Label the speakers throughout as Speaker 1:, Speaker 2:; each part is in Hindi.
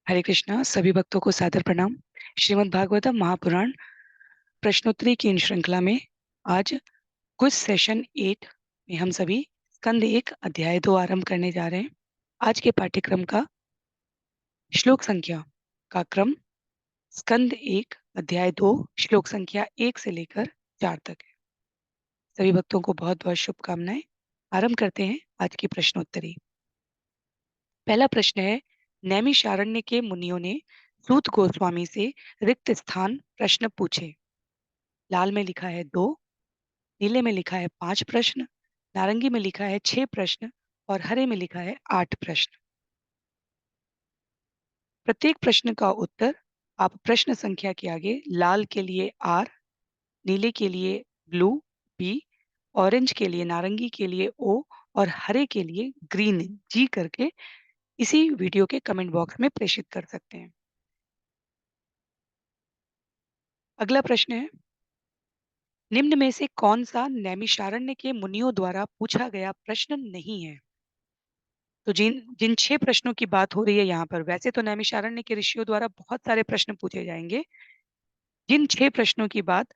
Speaker 1: हरे कृष्णा। सभी भक्तों को सादर प्रणाम। श्रीमद् भागवतम महापुराण प्रश्नोत्तरी की इन श्रृंखला में आज क्विज सेशन 8 में हम सभी स्कंद 1 अध्याय 2 आरंभ करने जा रहे हैं। आज के पाठ्यक्रम का श्लोक संख्या का क्रम स्कंद 1 अध्याय 2 श्लोक संख्या 1 से लेकर 4 तक है। सभी भक्तों को बहुत बहुत शुभकामनाएं। आरंभ करते हैं आज की प्रश्नोत्तरी। पहला प्रश्न है, नैमिषारण्य के मुनियों ने सूत गोस्वामी से रिक्त स्थान प्रश्न पूछे। लाल में लिखा है 2, नीले में लिखा है 5 प्रश्न, नारंगी में लिखा है 6 प्रश्न और हरे में लिखा है 8 प्रश्न। प्रत्येक प्रश्न का उत्तर आप प्रश्न संख्या के आगे लाल के लिए R, नीले के लिए ब्लू B, ऑरेंज के लिए नारंगी के लिए O और हरे के लिए ग्रीन G करके इसी वीडियो के कमेंट बॉक्स में प्रेषित कर सकते हैं। अगला प्रश्न है, निम्न में से कौन सा नैमिषारण्य के मुनियों द्वारा पूछा गया प्रश्न नहीं है? तो जिन जिन 6 प्रश्नों की बात हो रही है यहाँ पर, वैसे तो नैमिषारण्य के ऋषियों द्वारा बहुत सारे प्रश्न पूछे जाएंगे। जिन 6 प्रश्नों की बात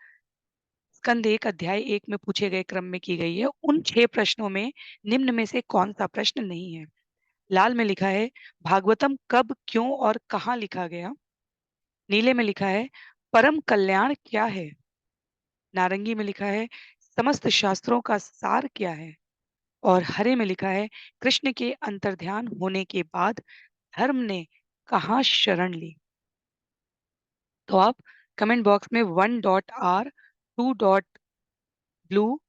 Speaker 1: स्कंद 1 अध्याय 1 में पूछे गए क्रम में की गई है, उन 6 प्रश्नों में निम्न में से कौन सा प्रश्न नहीं है? लाल में लिखा है भागवतम कब, क्यों और कहाँ लिखा गया। नीले में लिखा है परम कल्याण क्या है। नारंगी में लिखा है समस्त शास्त्रों का सार क्या है। और हरे में लिखा है कृष्ण के अंतर्ध्यान होने के बाद धर्म ने कहाँ शरण ली। तो आप कमेंट बॉक्स में 1.R, 2.ब्लू,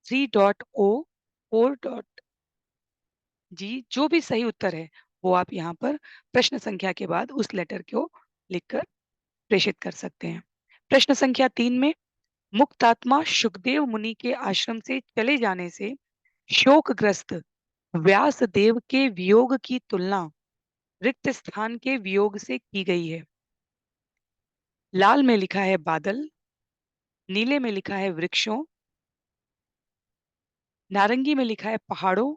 Speaker 1: 3.O, 4.G जो भी सही उत्तर है वो आप यहाँ पर प्रश्न संख्या के बाद उस लेटर को लिखकर प्रेषित कर सकते हैं। प्रश्न संख्या 3 में, मुक्तात्मा सुखदेव मुनि के आश्रम से चले जाने से शोकग्रस्त व्यास देव के वियोग की तुलना रिक्त स्थान के वियोग से की गई है। लाल में लिखा है बादल, नीले में लिखा है वृक्षों, नारंगी में लिखा है पहाड़ों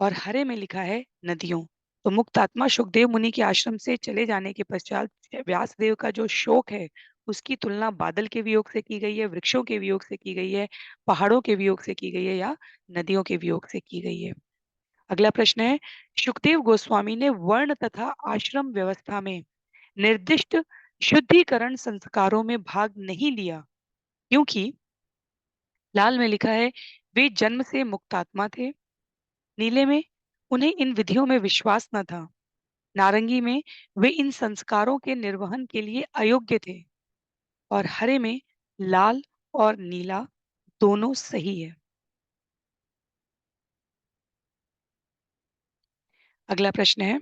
Speaker 1: और हरे में लिखा है नदियों। तो मुक्त आत्मा सुखदेव मुनि के आश्रम से चले जाने के पश्चात व्यासदेव का जो शोक है उसकी तुलना बादल के वियोग से की गई है, वृक्षों के वियोग से की गई है, पहाड़ों के वियोग से की गई है या नदियों के वियोग से की गई है। अगला प्रश्न है, सुखदेव गोस्वामी ने वर्ण तथा आश्रम व्यवस्था में निर्दिष्ट शुद्धिकरण संस्कारों में भाग नहीं लिया क्योंकि लाल में लिखा है वे जन्म से मुक्तात्मा थे, नीले में उन्हें इन विधियों में विश्वास न था, नारंगी में वे इन संस्कारों के निर्वहन के लिए अयोग्य थे और हरे में लाल और नीला दोनों सही है। अगला प्रश्न है,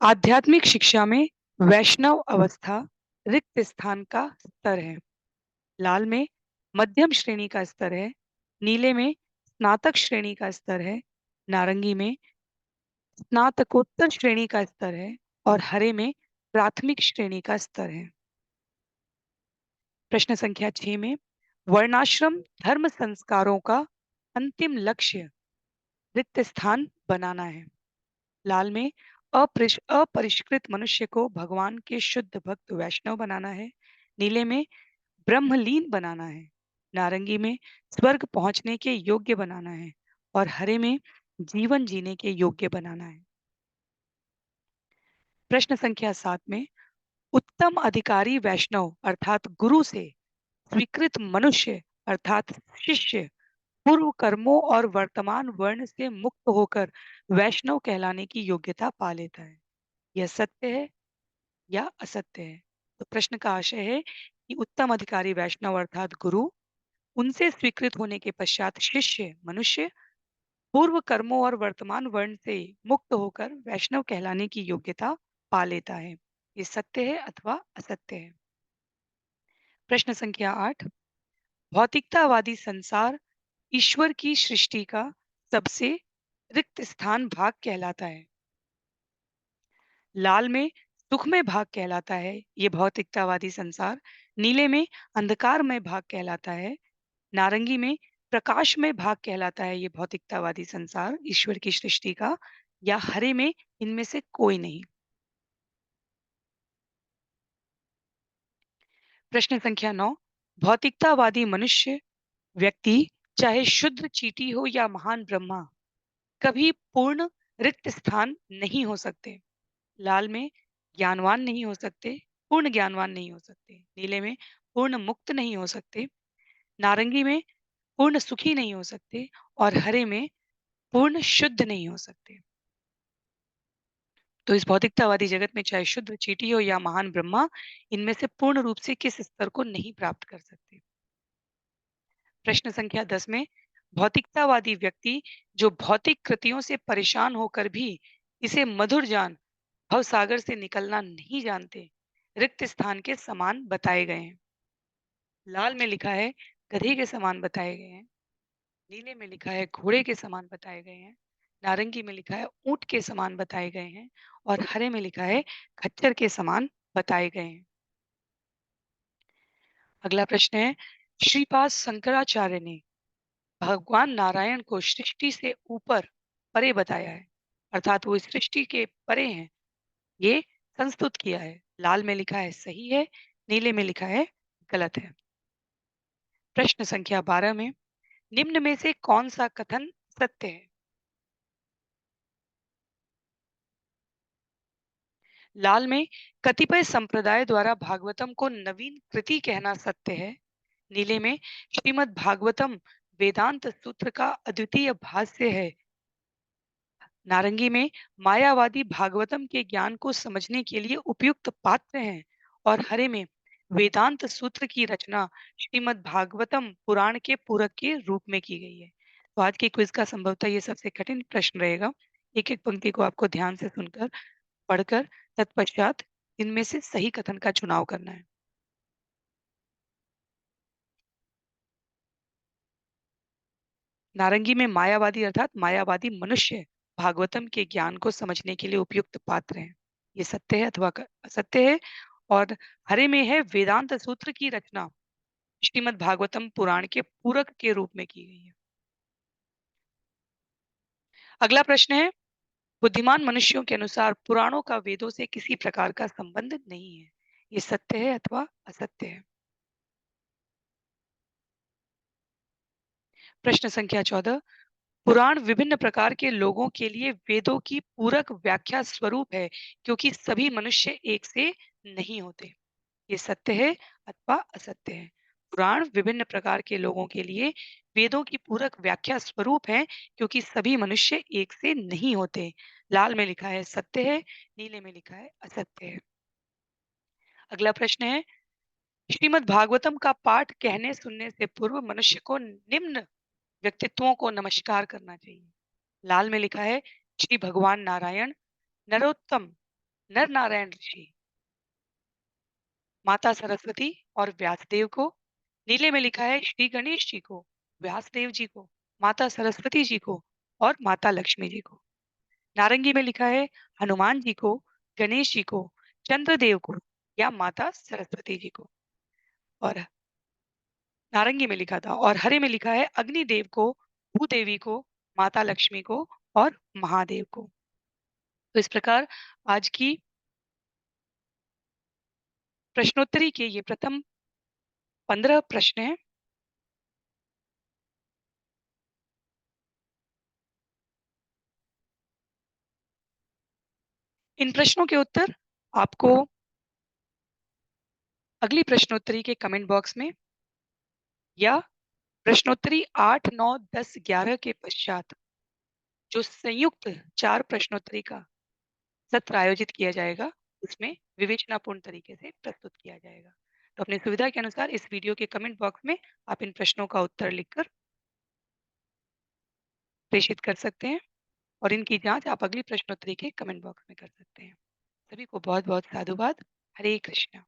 Speaker 1: आध्यात्मिक शिक्षा में वैष्णव अवस्था रिक्त स्थान का स्तर है। लाल में मध्यम श्रेणी का स्तर है, नीले में स्नातक श्रेणी का स्तर है, नारंगी में स्नातकोत्तर श्रेणी का स्तर है और हरे में प्राथमिक श्रेणी का स्तर है। प्रश्न संख्या 6 में, वर्णाश्रम धर्म संस्कारों का अंतिम लक्ष्य रिक्त स्थान बनाना है। लाल में अपरिष्कृत मनुष्य को भगवान के शुद्ध भक्त वैष्णव बनाना है, नीले में ब्रह्मलीन बनाना है, नारंगी में स्वर्ग पहुंचने के योग्य बनाना है और हरे में जीवन जीने के योग्य बनाना है। प्रश्न संख्या 7 में, उत्तम अधिकारी वैष्णव अर्थात गुरु से स्वीकृत मनुष्य अर्थात शिष्य पूर्व कर्मों और वर्तमान वर्ण से मुक्त होकर वैष्णव कहलाने की योग्यता पा लेता है। यह सत्य है या असत्य है? तो प्रश्न का आशय है कि उत्तम अधिकारी वैष्णव अर्थात गुरु, उनसे स्वीकृत होने के पश्चात शिष्य मनुष्य पूर्व कर्मों और वर्तमान वर्ण से मुक्त होकर वैष्णव कहलाने की योग्यता पा लेता है। ये सत्य है अथवा असत्य है? प्रश्न संख्या 8, भौतिकतावादी संसार ईश्वर की सृष्टि का सबसे रिक्त स्थान भाग कहलाता है। लाल में सुखमय भाग कहलाता है ये भौतिकतावादी संसार, नीले में अंधकारमय भाग कहलाता है, नारंगी में प्रकाशमय भाग कहलाता है ये भौतिकतावादी संसार ईश्वर की सृष्टि का, या हरे में इनमें से कोई नहीं। प्रश्न संख्या 9, भौतिकतावादी मनुष्य व्यक्ति चाहे शुद्ध चींटी हो या महान ब्रह्मा कभी पूर्ण रिक्त स्थान नहीं हो सकते। लाल में ज्ञानवान नहीं हो सकते, पूर्ण ज्ञानवान नहीं हो सकते। नीले में पूर्ण मुक्त नहीं हो सकते। नारंगी में पूर्ण सुखी नहीं हो सकते और हरे में पूर्ण शुद्ध नहीं हो सकते। तो इस भौतिकतावादी जगत में चाहे शुद्ध चींटी हो या महान ब्रह्मा, इनमें से पूर्ण रूप से किस स्तर को नहीं प्राप्त कर सकते। प्रश्न संख्या 10 में भौतिकतावादी व्यक्ति जो भौतिक कृतियों से परेशान होकर भी इसे मधुर जान भवसागर से निकलना नहीं जानते, रिक्त स्थान के समान बताए गए हैं। लाल में लिखा है गधे के समान बताए गए हैं। नीले में लिखा है घोड़े के समान बताए गए हैं। नारंगी में लिखा है ऊंट के समान बताए गए हैं और हरे में लिखा है खच्चर के समान बताए गए हैं। अगला प्रश्न है, श्रीपाद शंकराचार्य ने भगवान नारायण को सृष्टि से ऊपर परे बताया है, अर्थात वो इस सृष्टि के परे हैं, ये संस्तुत किया है। लाल में लिखा है सही है, नीले में लिखा है गलत है। प्रश्न संख्या 12 में निम्न में से कौन सा कथन सत्य है। लाल में कतिपय संप्रदाय द्वारा भागवतम को नवीन कृति कहना सत्य है। नीले में श्रीमद् भागवतम वेदांत सूत्र का अद्वितीय भाष्य है। नारंगी में मायावादी भागवतम के ज्ञान को समझने के लिए उपयुक्त पात्र हैं और हरे में वेदांत सूत्र की रचना श्रीमद् भागवतम पुराण के पूरक के रूप में की गई है। तो आज के क्विज का संभवतः ये सबसे कठिन प्रश्न रहेगा। एक एक पंक्ति को आपको ध्यान से सुनकर पढ़कर तत्पश्चात इनमें से सही कथन का चुनाव करना है। नारंगी में मायावादी अर्थात मायावादी मनुष्य भागवतम के ज्ञान को समझने के लिए उपयुक्त पात्र हैं, ये सत्य है अथवा असत्य है। और हरे में है वेदांत सूत्र की रचना श्रीमद् भागवतम पुराण के पूरक के रूप में की गई है। अगला प्रश्न है, बुद्धिमान मनुष्यों के अनुसार पुराणों का वेदों से किसी प्रकार का संबंध नहीं है, ये सत्य है अथवा असत्य है। प्रश्न संख्या 14, पुराण विभिन्न प्रकार के लोगों के लिए वेदों की पूरक व्याख्या स्वरूप है क्योंकि सभी मनुष्य एक से नहीं होते, ये सत्य है अथवा असत्य है। पुराण विभिन्न प्रकार के लोगों के लिए वेदों की पूरक व्याख्या स्वरूप है क्योंकि सभी मनुष्य एक से नहीं होते। लाल में लिखा है सत्य है, नीले में लिखा है असत्य है। अगला प्रश्न है, श्रीमद् भागवतम का पाठ कहने सुनने से पूर्व मनुष्य को निम्न व्यक्तित्वों को नमस्कार करना चाहिए। लाल में लिखा है श्री भगवान नारायण, नरोत्तम, नर नारायण ऋषि, माता सरस्वती और व्यासदेव को। नीले में लिखा है श्री गणेश जी को, व्यासदेव जी को, माता सरस्वती जी को और माता लक्ष्मी जी को। नारंगी में लिखा है हनुमान जी को, गणेश जी को, चंद्रदेव को या माता सरस्वती जी को। और नारंगी में लिखा था और हरे में लिखा है अग्निदेव को, भूदेवी को, माता लक्ष्मी को और महादेव को। तो इस प्रकार आज की प्रश्नोत्तरी के ये प्रथम 15 प्रश्न हैं। इन प्रश्नों के उत्तर आपको अगली प्रश्नोत्तरी के कमेंट बॉक्स में या प्रश्नोत्तरी 8, 9, 10, 11 के पश्चात जो संयुक्त 4 प्रश्नोत्तरी का सत्र आयोजित किया जाएगा, उसमें विवेचनापूर्ण तरीके से प्रस्तुत किया जाएगा। तो अपनी सुविधा के अनुसार इस वीडियो के कमेंट बॉक्स में आप इन प्रश्नों का उत्तर लिखकर प्रेषित कर सकते हैं और इनकी जांच आप अगली प्रश्नोत्तरी के कमेंट बॉक्स में कर सकते हैं। सभी को बहुत बहुत साधुवाद। हरे कृष्णा।